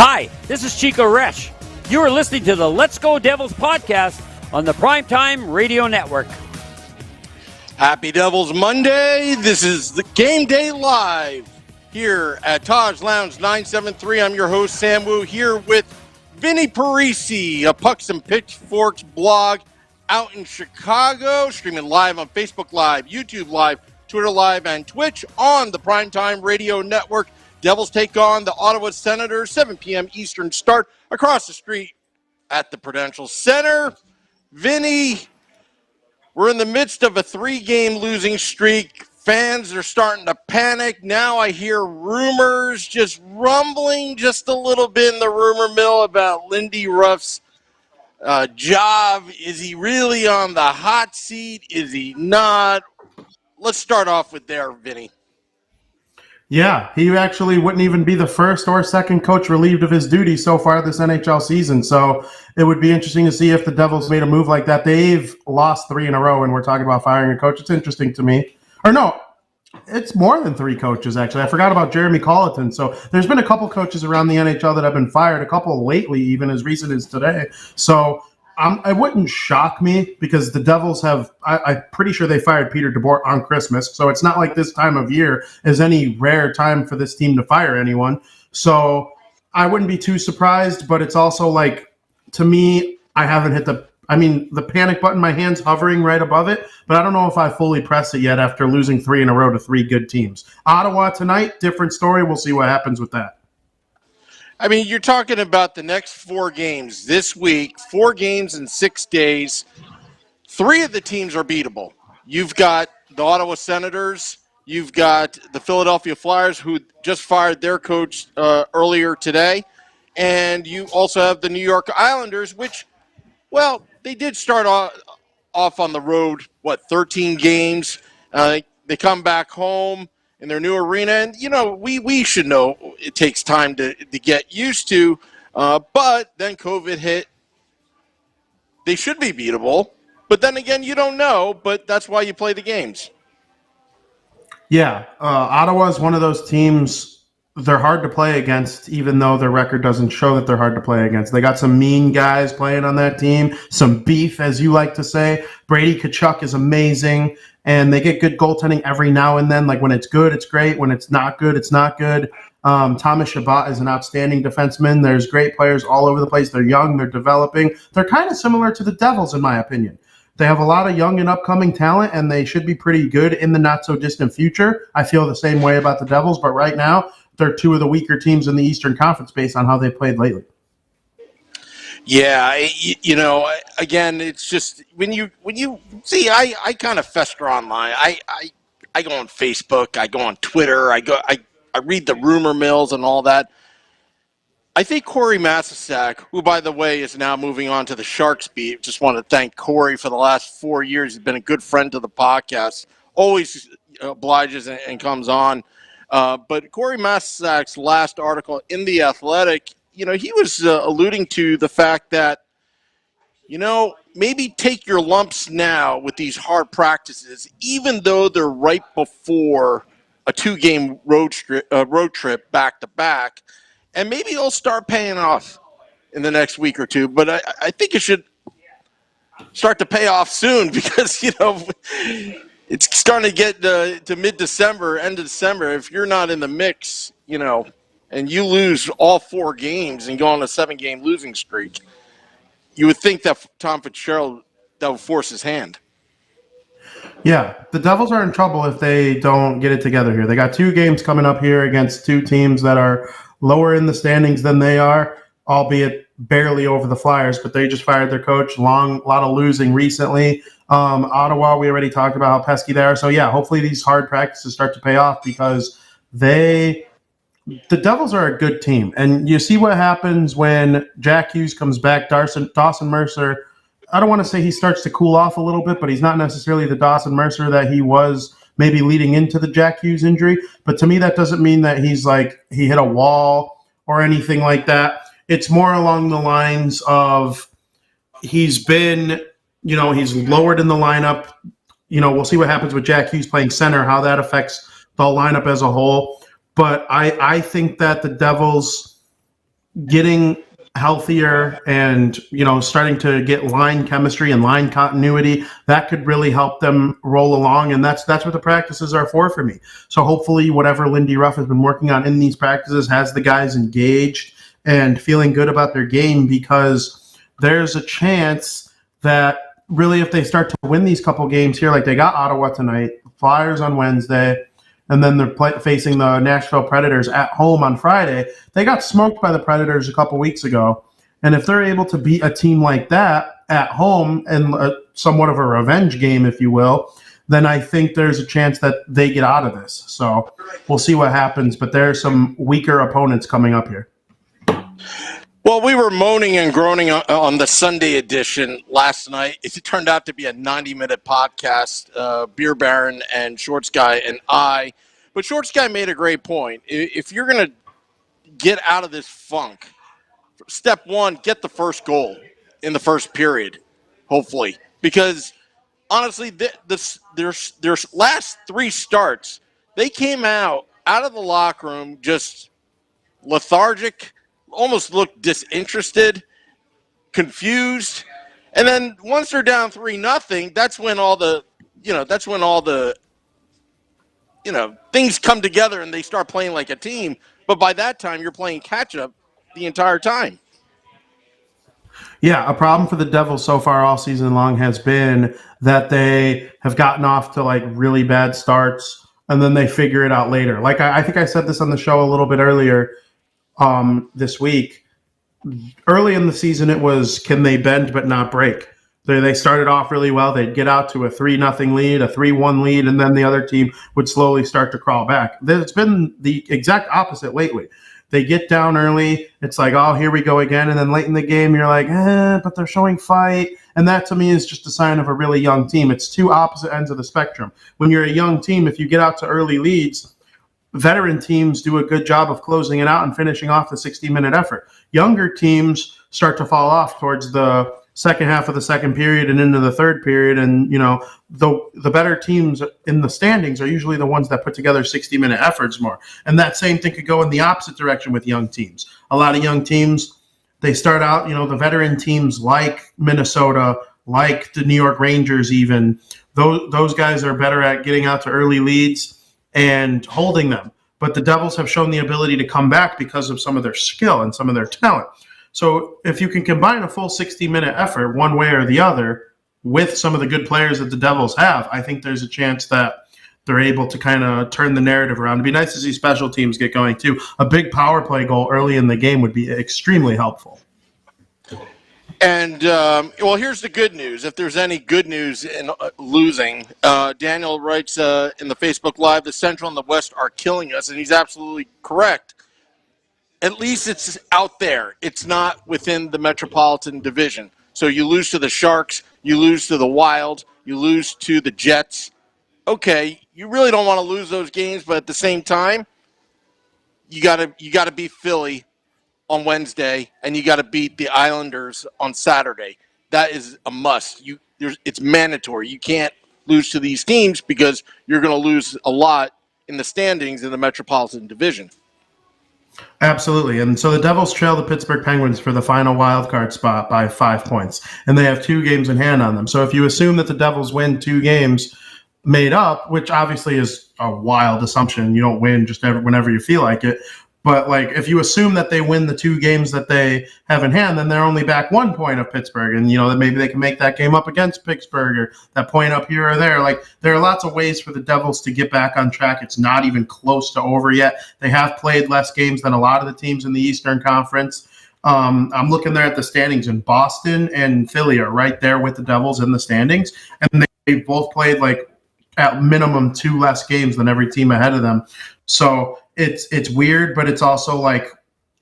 Hi, this is Chico Resch. You are listening to the Let's Go Devils podcast on the Primetime Radio Network. Happy Devils Monday. This is the Game Day Live here at Taj Lounge 973. I'm your host, Sam Wu, here with Vinny Parisi, a Pucks and Pitchforks blog out in Chicago, streaming live on Facebook Live, YouTube Live, Twitter Live, and Twitch on the Primetime Radio Network. Devils take on the Ottawa Senators, 7 p.m. Eastern start across the street at the Prudential Center. Vinny, we're in the midst of a 3-game losing streak. Fans are starting to panic. Now I hear rumors just rumbling just a little bit in the rumor mill about Lindy Ruff's job. Is he really on the hot seat? Is he not? Let's start off with there, Vinny. Yeah, he actually wouldn't even be the first or second coach relieved of his duties so far this NHL season. So it would be interesting to see if the Devils made a move like that. They've lost 3 in a row, and we're talking about firing a coach. It's interesting to me. Or no, it's more than 3 coaches, actually. I forgot about Jeremy Colleton. So there's been a couple coaches around the NHL that have been fired, a couple lately, even as recent as today. So it wouldn't shock me because the Devils have – I'm pretty sure they fired Peter DeBoer on Christmas. So it's not like this time of year is any rare time for this team to fire anyone. So I wouldn't be too surprised, but it's also like, to me, I haven't hit the panic button. My hand's hovering right above it, but I don't know if I fully pressed it yet after losing 3 in a row to 3 good teams. Ottawa tonight, different story. We'll see what happens with that. I mean, you're talking about the next 4 games this week, 4 games in 6 days. 3 of the teams are beatable. You've got the Ottawa Senators. You've got the Philadelphia Flyers, who just fired their coach earlier today. And you also have the New York Islanders, which, well, they did start off on the road, 13 games. They come back home in their new arena. And, you know, we should know it takes time to get used to. But then COVID hit. They should be beatable. But then again, you don't know. But that's why you play the games. Yeah. Ottawa is one of those teams. They're hard to play against, even though their record doesn't show that they're hard to play against. They got some mean guys playing on that team, some beef, as you like to say. Brady Tkachuk is amazing, and they get good goaltending every now and then. Like when it's good, it's great. When it's not good, it's not good. Thomas Chabot is an outstanding defenseman. There's great players all over the place. They're young. They're developing. They're kind of similar to the Devils, in my opinion. They have a lot of young and upcoming talent, and they should be pretty good in the not-so-distant future. I feel the same way about the Devils, but right now, they're 2 of the weaker teams in the Eastern Conference based on how they played lately. Yeah, you know, again, it's just when you see, I kind of fester online. I go on Facebook, I go on Twitter, I read the rumor mills and all that. I think Corey Masisak, who, by the way, is now moving on to the Sharks beat. Just want to thank Corey for the last 4 years. He's been a good friend to the podcast. Always obliges and comes on. But Corey Masisak's last article in The Athletic, you know, he was alluding to the fact that, you know, maybe take your lumps now with these hard practices, even though they're right before a 2-game road trip back-to-back, and maybe it'll start paying off in the next week or 2. But I think it should start to pay off soon because, you know, it's starting to get to mid-December, end of December. If you're not in the mix, you know, and you lose all 4 games and go on a 7-game losing streak, you would think that Tom Fitzgerald, that would force his hand. Yeah, the Devils are in trouble if they don't get it together here. They got 2 games coming up here against 2 teams that are lower in the standings than they are, albeit barely over the Flyers, but they just fired their coach. A lot of losing recently. Ottawa, we already talked about how pesky they are. So, yeah, hopefully these hard practices start to pay off because the Devils are a good team. And you see what happens when Jack Hughes comes back. Dawson Mercer, I don't want to say he starts to cool off a little bit, but he's not necessarily the Dawson Mercer that he was maybe leading into the Jack Hughes injury. But to me, that doesn't mean that he's like he hit a wall or anything like that. It's more along the lines of he's been, you know, he's lowered in the lineup. You know, we'll see what happens with Jack Hughes playing center, how that affects the lineup as a whole. But I think that the Devils, getting healthier and, starting to get line chemistry and line continuity, that could really help them roll along. And that's what the practices are for me. So hopefully whatever Lindy Ruff has been working on in these practices has the guys engaged and feeling good about their game, because there's a chance that really if they start to win these couple games here, like they got Ottawa tonight, Flyers on Wednesday, and then they're facing the Nashville Predators at home on Friday. They got smoked by the Predators a couple weeks ago. And if they're able to beat a team like that at home in somewhat of a revenge game, if you will, then I think there's a chance that they get out of this. So we'll see what happens. But there are some weaker opponents coming up here. Well, we were moaning and groaning on the Sunday edition last night. It turned out to be a 90-minute podcast, Beer Baron and Shorts Guy and I. But Shorts Guy made a great point. If you're going to get out of this funk, step one, get the first goal in the first period, hopefully. Because, honestly, their last three starts, they came out of the locker room just lethargic, almost looked disinterested, confused, and then once they're down 3-0, that's when all the things come together and they start playing like a team. But by that time, you're playing catch up the entire time. Yeah, a problem for the Devils so far all season long has been that they have gotten off to like really bad starts and then they figure it out later. Like I think I said this on the show a little bit earlier. This week, early in the season, it was can they bend but not break? They started off really well. They'd get out to a 3-0 lead, a 3-1 lead, and then the other team would slowly start to crawl back. It's been the exact opposite lately. They get down early. It's like, oh, here we go again. And then late in the game, you're like, but they're showing fight. And that to me is just a sign of a really young team. It's two opposite ends of the spectrum. When you're a young team, if you get out to early leads, veteran teams do a good job of closing it out and finishing off the 60-minute effort. Younger teams start to fall off towards the second half of the second period and into the third period. And, the better teams in the standings are usually the ones that put together 60-minute efforts more. And that same thing could go in the opposite direction with young teams. A lot of young teams, they start out, the veteran teams like Minnesota, like the New York Rangers even, those guys are better at getting out to early leads and holding them. But the Devils have shown the ability to come back because of some of their skill and some of their talent. So if you can combine a full 60-minute effort one way or the other with some of the good players that the Devils have, I think there's a chance that they're able to kind of turn the narrative around. It'd be nice to see special teams get going too. A big power play goal early in the game would be extremely helpful. And, here's the good news. If there's any good news in losing, Daniel writes in the Facebook Live, the Central and the West are killing us, and he's absolutely correct. At least it's out there. It's not within the Metropolitan Division. So you lose to the Sharks, you lose to the Wild, you lose to the Jets. Okay, you really don't want to lose those games, but at the same time, you gotta beat Philly on Wednesday, and you got to beat the Islanders on Saturday. That is a must. It's mandatory. You can't lose to these teams because you're going to lose a lot in the standings in the Metropolitan Division. Absolutely. And so the Devils trail the Pittsburgh Penguins for the final wild card spot by 5 points, and they have 2 games in hand on them. So if you assume that the Devils win 2 games made up, which obviously is a wild assumption, you don't win just whenever you feel like it. But like, if you assume that they win the 2 games that they have in hand, then they're only back 1 point of Pittsburgh, and that maybe they can make that game up against Pittsburgh or that point up here or there. Like, there are lots of ways for the Devils to get back on track. It's not even close to over yet. They have played less games than a lot of the teams in the Eastern Conference. I'm looking there at the standings, and Boston and Philly are right there with the Devils in the standings, and they both played like at minimum 2 less games than every team ahead of them. So it's weird, but it's also like,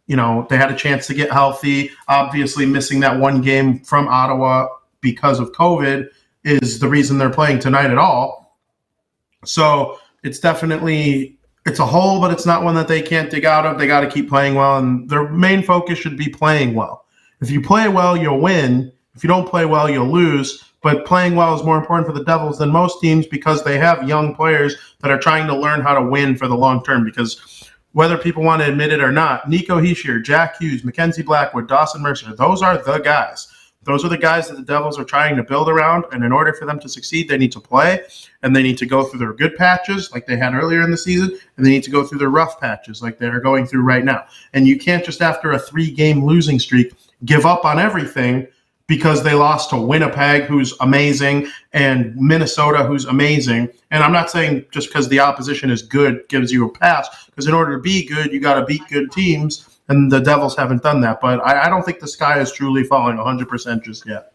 they had a chance to get healthy. Obviously, missing that 1 game from Ottawa because of COVID is the reason they're playing tonight at all. So it's definitely, it's a hole, but it's not one that they can't dig out of. They got to keep playing well, and their main focus should be playing well. If you play well, you'll win. If you don't play well, you'll lose. But playing well is more important for the Devils than most teams because they have young players that are trying to learn how to win for the long term. Because whether people want to admit it or not, Nico Hischier, Jack Hughes, Mackenzie Blackwood, Dawson Mercer, those are the guys. Those are the guys that the Devils are trying to build around, and in order for them to succeed, they need to play, and they need to go through their good patches like they had earlier in the season, and they need to go through their rough patches like they're going through right now. And you can't just, after a 3-game losing streak, give up on everything because they lost to Winnipeg, who's amazing, and Minnesota, who's amazing. And I'm not saying just because the opposition is good gives you a pass, because in order to be good, you got to beat good teams. And the Devils haven't done that. But I don't think the sky is truly falling 100% just yet.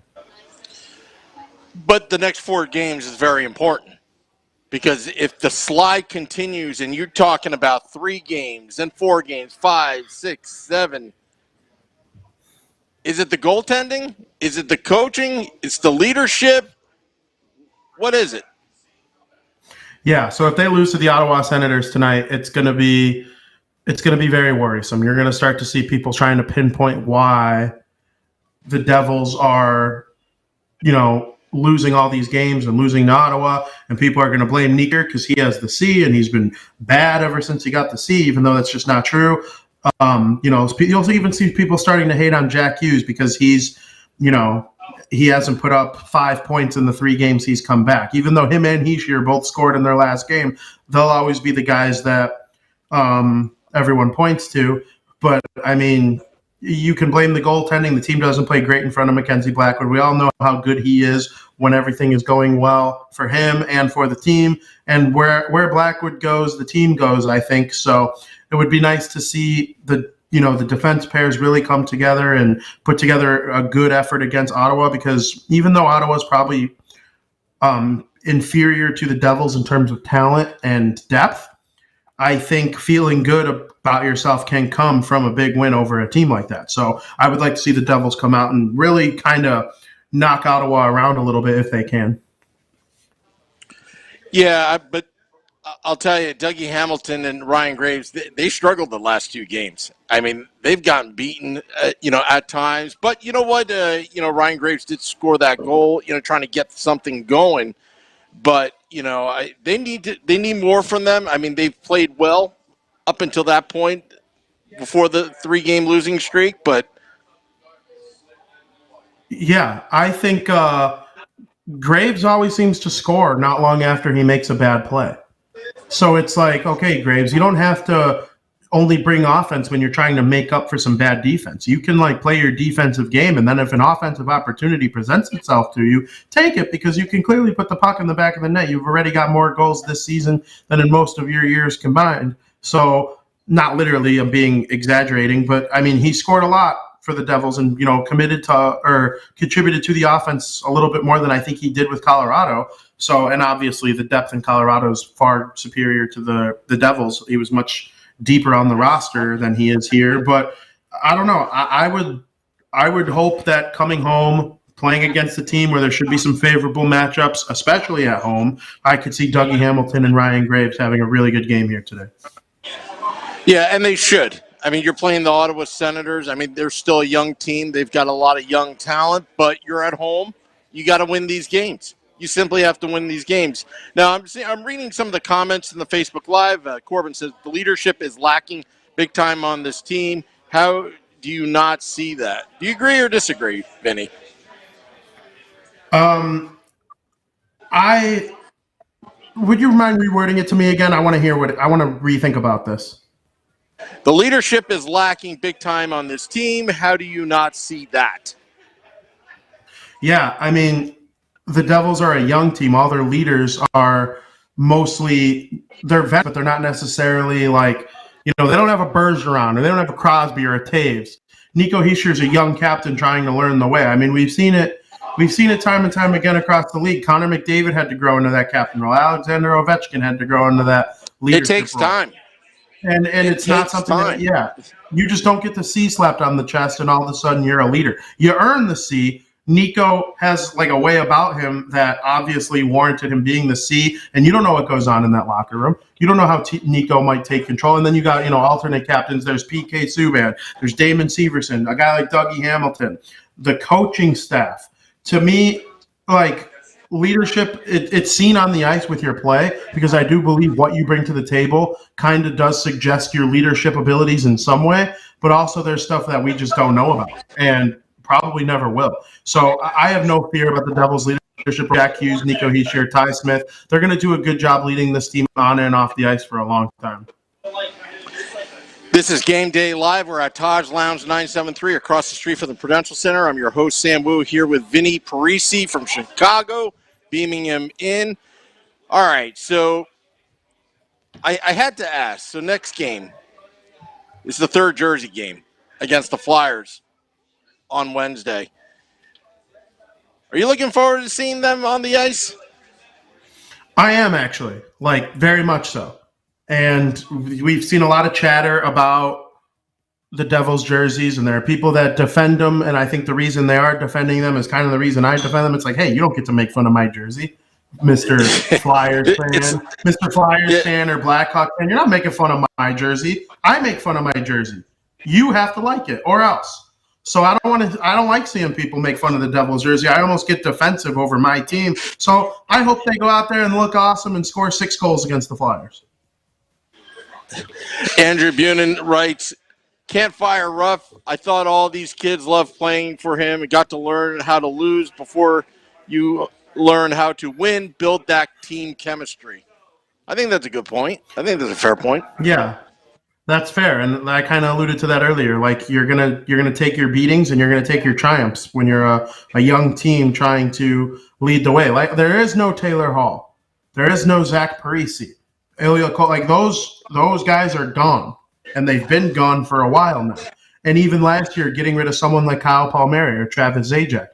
But the next 4 games is very important, because if the slide continues and you're talking about 3 games, then 4 games, 5, 6, 7, is it the goaltending? Is it the coaching? It's the leadership? What is it? Yeah, so if they lose to the Ottawa Senators tonight, it's going to be very worrisome. You're going to start to see people trying to pinpoint why the Devils are, losing all these games and losing to Ottawa, and people are going to blame Nicker because he has the C and he's been bad ever since he got the C, even though that's just not true. You'll even see people starting to hate on Jack Hughes because he's, he hasn't put up 5 points in the 3 games he's come back. Even though him and Hischier both scored in their last game, they'll always be the guys that everyone points to. But, I mean, you can blame the goaltending. The team doesn't play great in front of Mackenzie Blackwood. We all know how good he is when everything is going well for him and for the team. And where Blackwood goes, the team goes, I think. So it would be nice to see the defense pairs really come together and put together a good effort against Ottawa, because even though Ottawa is probably inferior to the Devils in terms of talent and depth, I think feeling good about yourself can come from a big win over a team like that. So I would like to see the Devils come out and really kind of knock Ottawa around a little bit if they can. Yeah, but I'll tell you, Dougie Hamilton and Ryan Graves, they struggled the last 2 games. I mean, they've gotten beaten, at times. But you know what? Ryan Graves did score that goal, trying to get something going. But, they need more from them. I mean, they've played well up until that point before the 3-game losing streak. But yeah, I think Graves always seems to score not long after he makes a bad play. So it's like, okay, Graves, you don't have to only bring offense when you're trying to make up for some bad defense. You can play your defensive game, and then if an offensive opportunity presents itself to you, take it, because you can clearly put the puck in the back of the net. You've already got more goals this season than in most of your years combined. So not literally, I'm being exaggerating, but I mean, he scored a lot for the Devils and, contributed to the offense a little bit more than I think he did with Colorado. So, and obviously the depth in Colorado is far superior to the Devils. He was much deeper on the roster than he is here. But I don't know. I would hope that coming home, playing against a team where there should be some favorable matchups, especially at home, I could see Dougie Hamilton and Ryan Graves having a really good game here today. yeah, and they should. I mean, you're playing the Ottawa Senators. I mean, they're still a young team. They've got a lot of young talent, but you're at home. You got to win these games. You simply have to win these games. Now, I'm reading some of the comments in the Facebook Live. Corbin says the leadership is lacking big time on this team. How do you not see that? Do you agree or disagree, Vinny? Would you mind rewording it to me again? I want to hear I want to rethink about this. The leadership is lacking big time on this team. How do you not see that? Yeah, I mean, the Devils are a young team. All their leaders are they're vets, but they're not necessarily they don't have a Bergeron or they don't have a Crosby or a Taves. Nico Hischier is a young captain trying to learn the way. I mean, we've seen it time and time again across the league. Connor McDavid had to grow into that captain role. Alexander Ovechkin had to grow into that leadership role. It takes time. And it's not something that you just don't get the C slapped on the chest and all of a sudden you're a leader. You earn the C. Nico has a way about him that obviously warranted him being the C, and you don't know what goes on in that locker room. You don't know how Nico might take control. And then you got, alternate captains. There's PK Subban. There's Damon Severson, a guy like Dougie Hamilton. The coaching staff, to me, leadership, it's seen on the ice with your play, because I do believe what you bring to the table kind of does suggest your leadership abilities in some way, but also there's stuff that we just don't know about and probably never will. So I have no fear about the Devils' leadership. Jack Hughes, Nico Hischier, Ty Smith, they're going to do a good job leading this team on and off the ice for a long time. This is Game Day Live. We're at Taj Lounge 973 across the street from the Prudential Center. I'm your host, Sam Wu, here with Vinny Parisi from Chicago, beaming him in. All right, so I had to ask. So next game is the third Jersey game against the Flyers on Wednesday. Are you looking forward to seeing them on the ice? I am, actually, very much so. And we've seen a lot of chatter about the Devils jerseys, and there are people that defend them, and I think the reason they are defending them is kind of the reason I defend them. It's like, hey, you don't get to make fun of my jersey, Mr. Flyers fan, Mr. Flyers fan or Blackhawk fan. You're not making fun of my jersey. I make fun of my jersey. You have to like it, or else. So I don't like seeing people make fun of the Devils jersey. I almost get defensive over my team. So I hope they go out there and look awesome and score 6 goals against the Flyers. Andrew Bunin writes, can't fire Ruff. I thought all these kids loved playing for him and got to learn how to lose before you learn how to win, build that team chemistry. I think that's a good point. I think that's a fair point. Yeah, that's fair. And I kind of alluded to that earlier. You're gonna take your beatings and you're gonna take your triumphs when you're a young team trying to lead the way. There is no Taylor Hall. There is no Zach Parise. Ilya Cole, those guys are gone, and they've been gone for a while now. And even last year, getting rid of someone like Kyle Palmieri or Travis Zajac,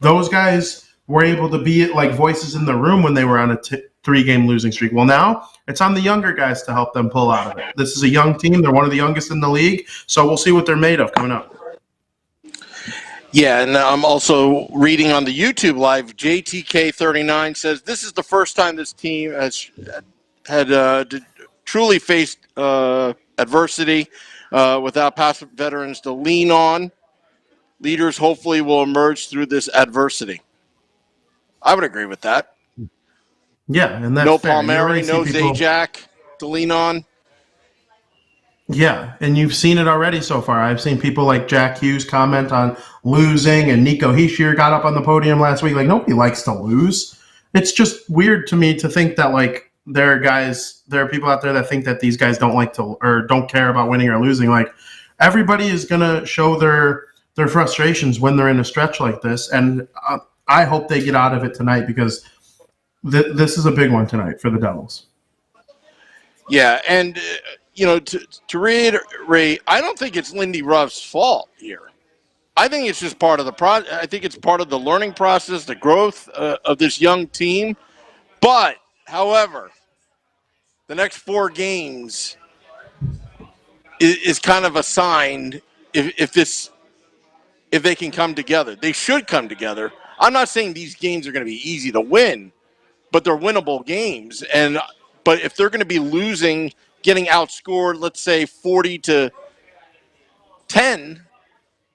those guys were able to be voices in the room when they were on a 3-game losing streak. Well, now it's on the younger guys to help them pull out of it. This is a young team. They're one of the youngest in the league, so we'll see what they're made of coming up. Yeah, and I'm also reading on the YouTube live, JTK39 says, this is the first time this team had truly faced adversity without past veterans to lean on. Leaders hopefully will emerge through this adversity. I would agree with that. Yeah, and that's no fair. Palmieri, no Zajac to lean on. Yeah, and you've seen it already so far. I've seen people like Jack Hughes comment on losing, and Nico Hischier got up on the podium last week. Nobody likes to lose. It's just weird to me to think that there are people out there that think that these guys don't like to or don't care about winning or losing. Everybody is gonna show their frustrations when they're in a stretch like this, and I hope they get out of it tonight, because this is a big one tonight for the Devils. Yeah, and to reiterate, I don't think it's Lindy Ruff's fault here. I think it's just part of the I think it's part of the learning process, the growth of this young team. But however, the next 4 games is kind of a sign if they can come together. They should come together. I'm not saying these games are going to be easy to win, but they're winnable games. But if they're going to be losing, getting outscored, let's say 40-10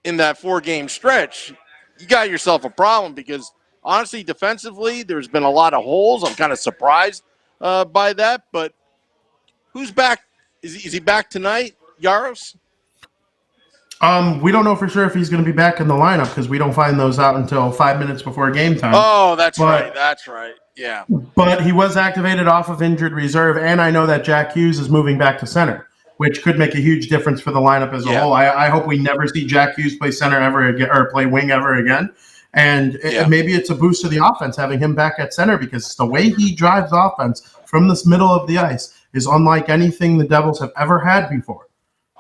in that 4-game stretch, you got yourself a problem, because honestly, defensively, there's been a lot of holes. I'm kind of surprised by that. But who's back? Is he back tonight, Jaros? We don't know for sure if he's going to be back in the lineup, because we don't find those out until 5 minutes before game time. Oh, that's right. That's right. Yeah. But he was activated off of injured reserve, and I know that Jack Hughes is moving back to center, which could make a huge difference for the lineup as a whole. I hope we never see Jack Hughes play center ever again, or play wing ever again. And maybe it's a boost to the offense having him back at center, because the way he drives offense from this middle of the ice is unlike anything the Devils have ever had before.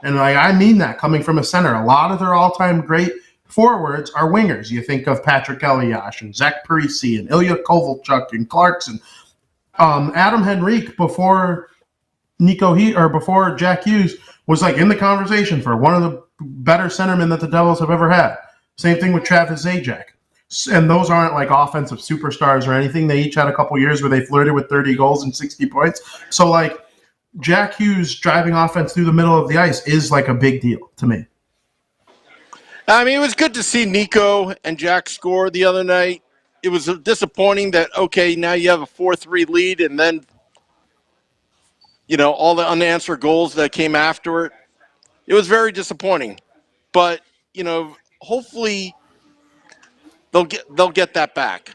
And I mean that coming from a center. A lot of their all-time great forwards are wingers. You think of Patrick Elias and Zach Parise and Ilya Kovalchuk and Clarkson. Adam Henrique before before Jack Hughes was in the conversation for one of the better centermen that the Devils have ever had. Same thing with Travis Zajac. And those aren't offensive superstars or anything. They each had a couple years where they flirted with 30 goals and 60 points. So Jack Hughes driving offense through the middle of the ice is a big deal to me. I mean, it was good to see Nico and Jack score the other night. it was disappointing that, okay, now you have a 4-3 lead, and then, all the unanswered goals that came after it. It was very disappointing. But, hopefully they'll get that back.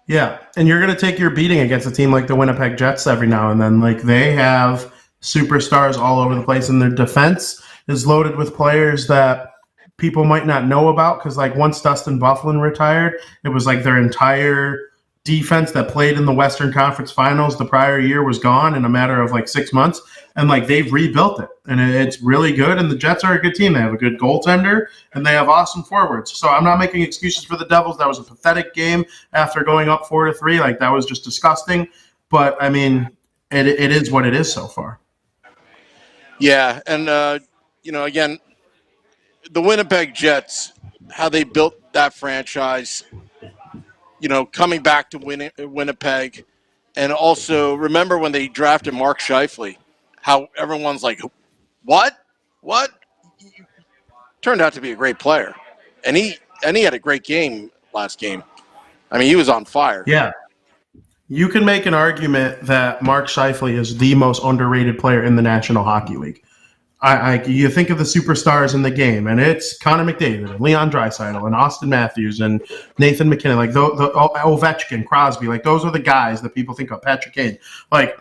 Yeah, and you're going to take your beating against a team like the Winnipeg Jets every now and then. Like, they have superstars all over the place, and their defense is loaded with players that people might not know about because, like, once Dustin Byfuglien retired, it was like their entire defense that played in the Western Conference Finals the prior year was gone in a matter of, like, 6 months, and, like, they've rebuilt it, and it's really good, and the Jets are a good team. They have a good goaltender, and they have awesome forwards. So I'm not making excuses for the Devils. That was a pathetic game after going up 4-3. Like, that was just disgusting, but, I mean, it is what it is so far. Yeah, and, again, the Winnipeg Jets, how they built that franchise, coming back to Winnipeg. And also, remember when they drafted Mark Scheifele, how everyone's like, what? Turned out to be a great player. And he had a great game last game. I mean, he was on fire. Yeah. You can make an argument that Mark Scheifele is the most underrated player in the National Hockey League. You think of the superstars in the game, and it's Connor McDavid, and Leon Draisaitl, and Austin Matthews, and Nathan McKinnon, like the Ovechkin, Crosby, like those are the guys that people think of. Patrick Kane, like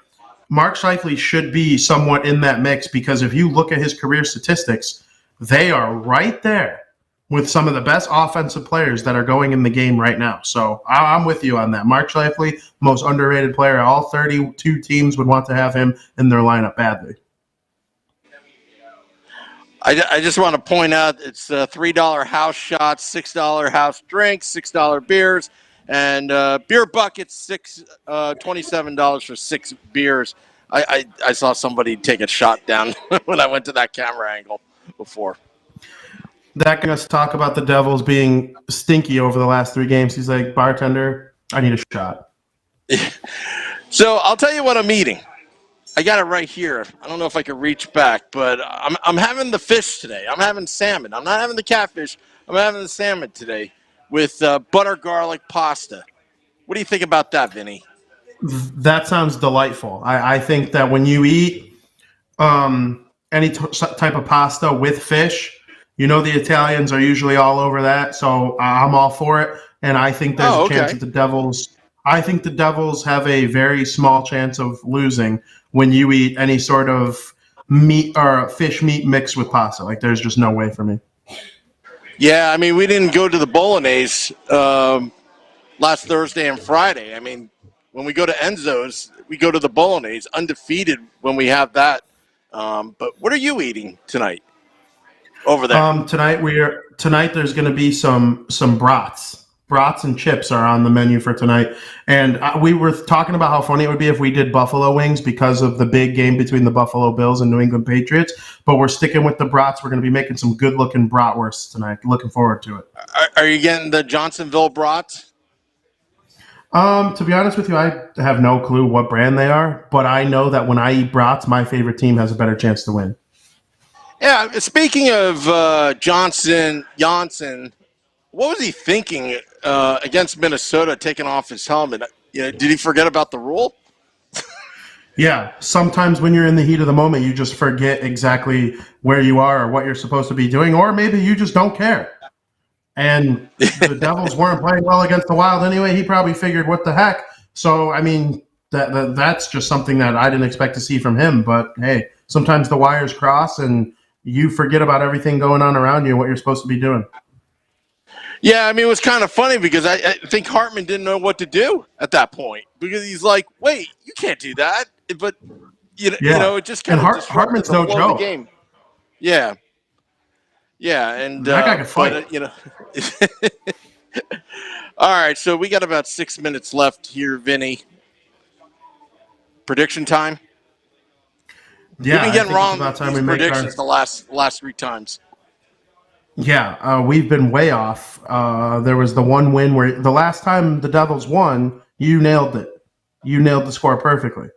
Mark Scheifele should be somewhat in that mix because if you look at his career statistics, they are right there with some of the best offensive players that are going in the game right now. So I'm with you on that. Mark Scheifele, most underrated player. All 32 teams would want to have him in their lineup badly. I just want to point out it's $3 house shots, $6 house drinks, $6 beers, and beer buckets, $27 for 6 beers. I saw somebody take a shot down when I went to that camera angle before. That can us talk about the Devils being stinky over the last 3 games. He's like, bartender, I need a shot. So I'll tell you what I'm eating. I got it right here. I don't know if I can reach back, but I'm having the fish today. I'm having salmon. I'm not having the catfish. I'm having the salmon today with butter garlic pasta. What do you think about that, Vinny? That sounds delightful. I think that when you eat any type of pasta with fish, the Italians are usually all over that. So I'm all for it. And I think there's a chance that the Devils – I think the Devils have a very small chance of losing when you eat any sort of meat or fish meat mixed with pasta. Like, there's just no way for me. Yeah, I mean, we didn't go to the Bolognese last Thursday and Friday. I mean, when we go to Enzo's, we go to the Bolognese, undefeated when we have that. But what are you eating tonight over there? Tonight there's going to be some brats. Brats and chips are on the menu for tonight. And we were talking about how funny it would be if we did buffalo wings because of the big game between the Buffalo Bills and New England Patriots. But we're sticking with the brats. We're going to be making some good-looking bratwursts tonight. Looking forward to it. Are you getting the Johnsonville brats? To be honest with you, I have no clue what brand they are. But I know that when I eat brats, my favorite team has a better chance to win. Yeah, speaking of Janssen, what was he thinking against Minnesota, taking off his helmet? Did he forget about the rule? Yeah, sometimes when you're in the heat of the moment, you just forget exactly where you are or what you're supposed to be doing, or maybe you just don't care. And the Devils weren't playing well against the Wild anyway. He probably figured, what the heck? So, I mean, that's just something that I didn't expect to see from him. But, hey, sometimes the wires cross and you forget about everything going on around you and what you're supposed to be doing. Yeah, I mean, it was kind of funny because I think Hartman didn't know what to do at that point because he's like, wait, you can't do that. But, it just kind of Hartman's no joke. The game. Yeah. Yeah, and that guy can fight. All right, so we got about 6 minutes left here, Vinny. Prediction time? Yeah, we've been getting wrong these predictions the last 3 times. Yeah, we've been way off. There was the one win where the last time the Devils won, you nailed it. You nailed the score perfectly.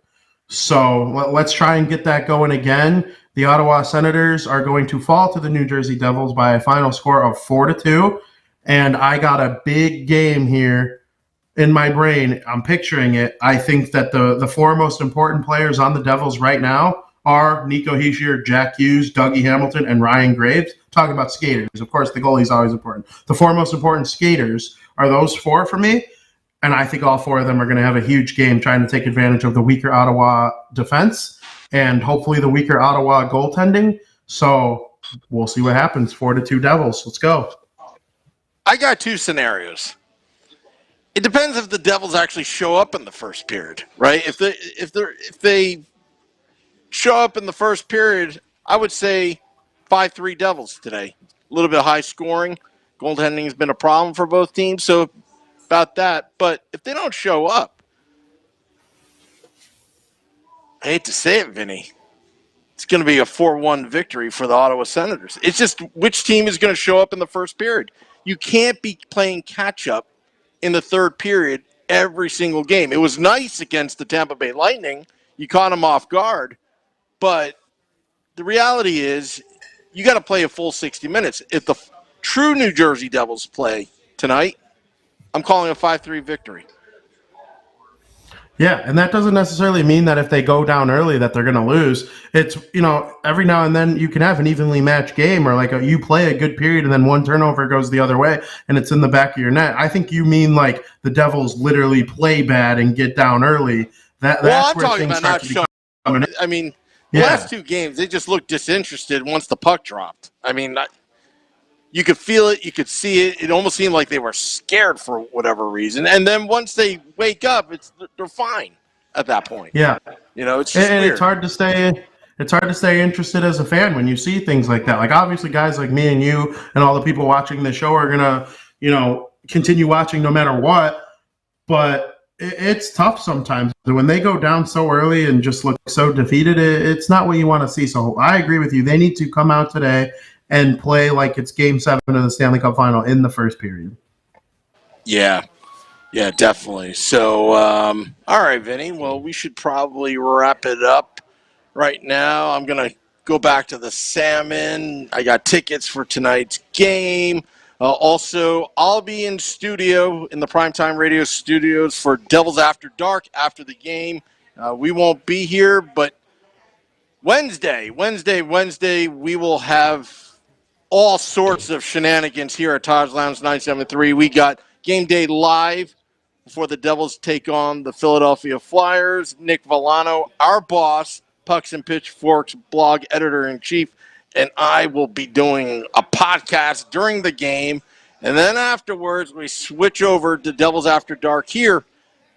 So let's try and get that going again. The Ottawa Senators are going to fall to the New Jersey Devils by a final score of 4-2. and I got a big game here in my brain. I'm picturing it. I think that the four most important players on the Devils right now are Nico Hischier, Jack Hughes, Dougie Hamilton, and Ryan Graves. Talking about skaters. Of course, the goalie is always important. The four most important skaters are those four for me. And I think all four of them are going to have a huge game trying to take advantage of the weaker Ottawa defense and hopefully the weaker Ottawa goaltending. So we'll see what happens. 4-2 Devils. Let's go. I got two scenarios. It depends if the Devils actually show up in the first period, right? If they show up in the first period, I would say 5-3 Devils today. A little bit high scoring. Goaltending has been a problem for both teams, so about that. But if they don't show up, I hate to say it, Vinny, it's going to be a 4-1 victory for the Ottawa Senators. It's just which team is going to show up in the first period. You can't be playing catch-up in the third period every single game. It was nice against the Tampa Bay Lightning. You caught them off guard. But the reality is you got to play a full 60 minutes. If the true New Jersey Devils play tonight, I'm calling a 5-3 victory. Yeah, and that doesn't necessarily mean that if they go down early that they're going to lose. It's, every now and then you can have an evenly matched game or like you play a good period and then one turnover goes the other way and it's in the back of your net. I think you mean like the Devils literally play bad and get down early. That's I'm where talking things about start not to showing. I mean, Yeah. The last two games, they just looked disinterested once the puck dropped. I mean, you could feel it. You could see it. It almost seemed like they were scared for whatever reason. And then once they wake up, they're fine at that point. Yeah. It's just and weird. it's hard to stay interested as a fan when you see things like that. Like obviously guys like me and you and all the people watching the show are going to, continue watching no matter what. But it's tough sometimes when they go down so early and just look so defeated. It's not what you want to see. So I agree with you. They need to come out today and play like it's Game 7 of the Stanley Cup Final in the first period. Yeah, definitely. So, all right, Vinny. Well, we should probably wrap it up right now. I'm going to go back to the Salmon. I got tickets for tonight's game. Also, I'll be in studio in the Primetime Radio studios for Devils After Dark after the game. We won't be here, but Wednesday, we will have all sorts of shenanigans here at Taj Lounge 973. We got Game Day Live before the Devils take on the Philadelphia Flyers. Nick Villano, our boss, Pucks and Pitchforks blog editor-in-chief, and I will be doing a podcast during the game. And then afterwards, we switch over to Devils After Dark here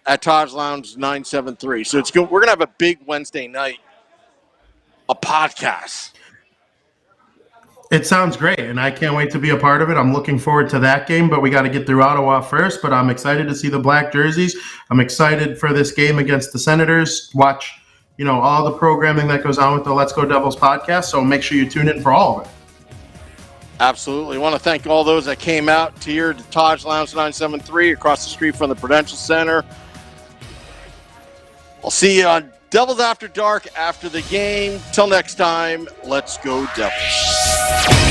at Taj Lounge 973. So we're going to have a big Wednesday night, a podcast. It sounds great, and I can't wait to be a part of it. I'm looking forward to that game, but we got to get through Ottawa first. But I'm excited to see the black jerseys. I'm excited for this game against the Senators. Watch all the programming that goes on with the Let's Go Devils podcast. So make sure you tune in for all of it. Absolutely. I want to thank all those that came out to here to Taj Lounge 973 across the street from the Prudential Center. I'll see you on Devils After Dark after the game. Till next time, let's go Devils.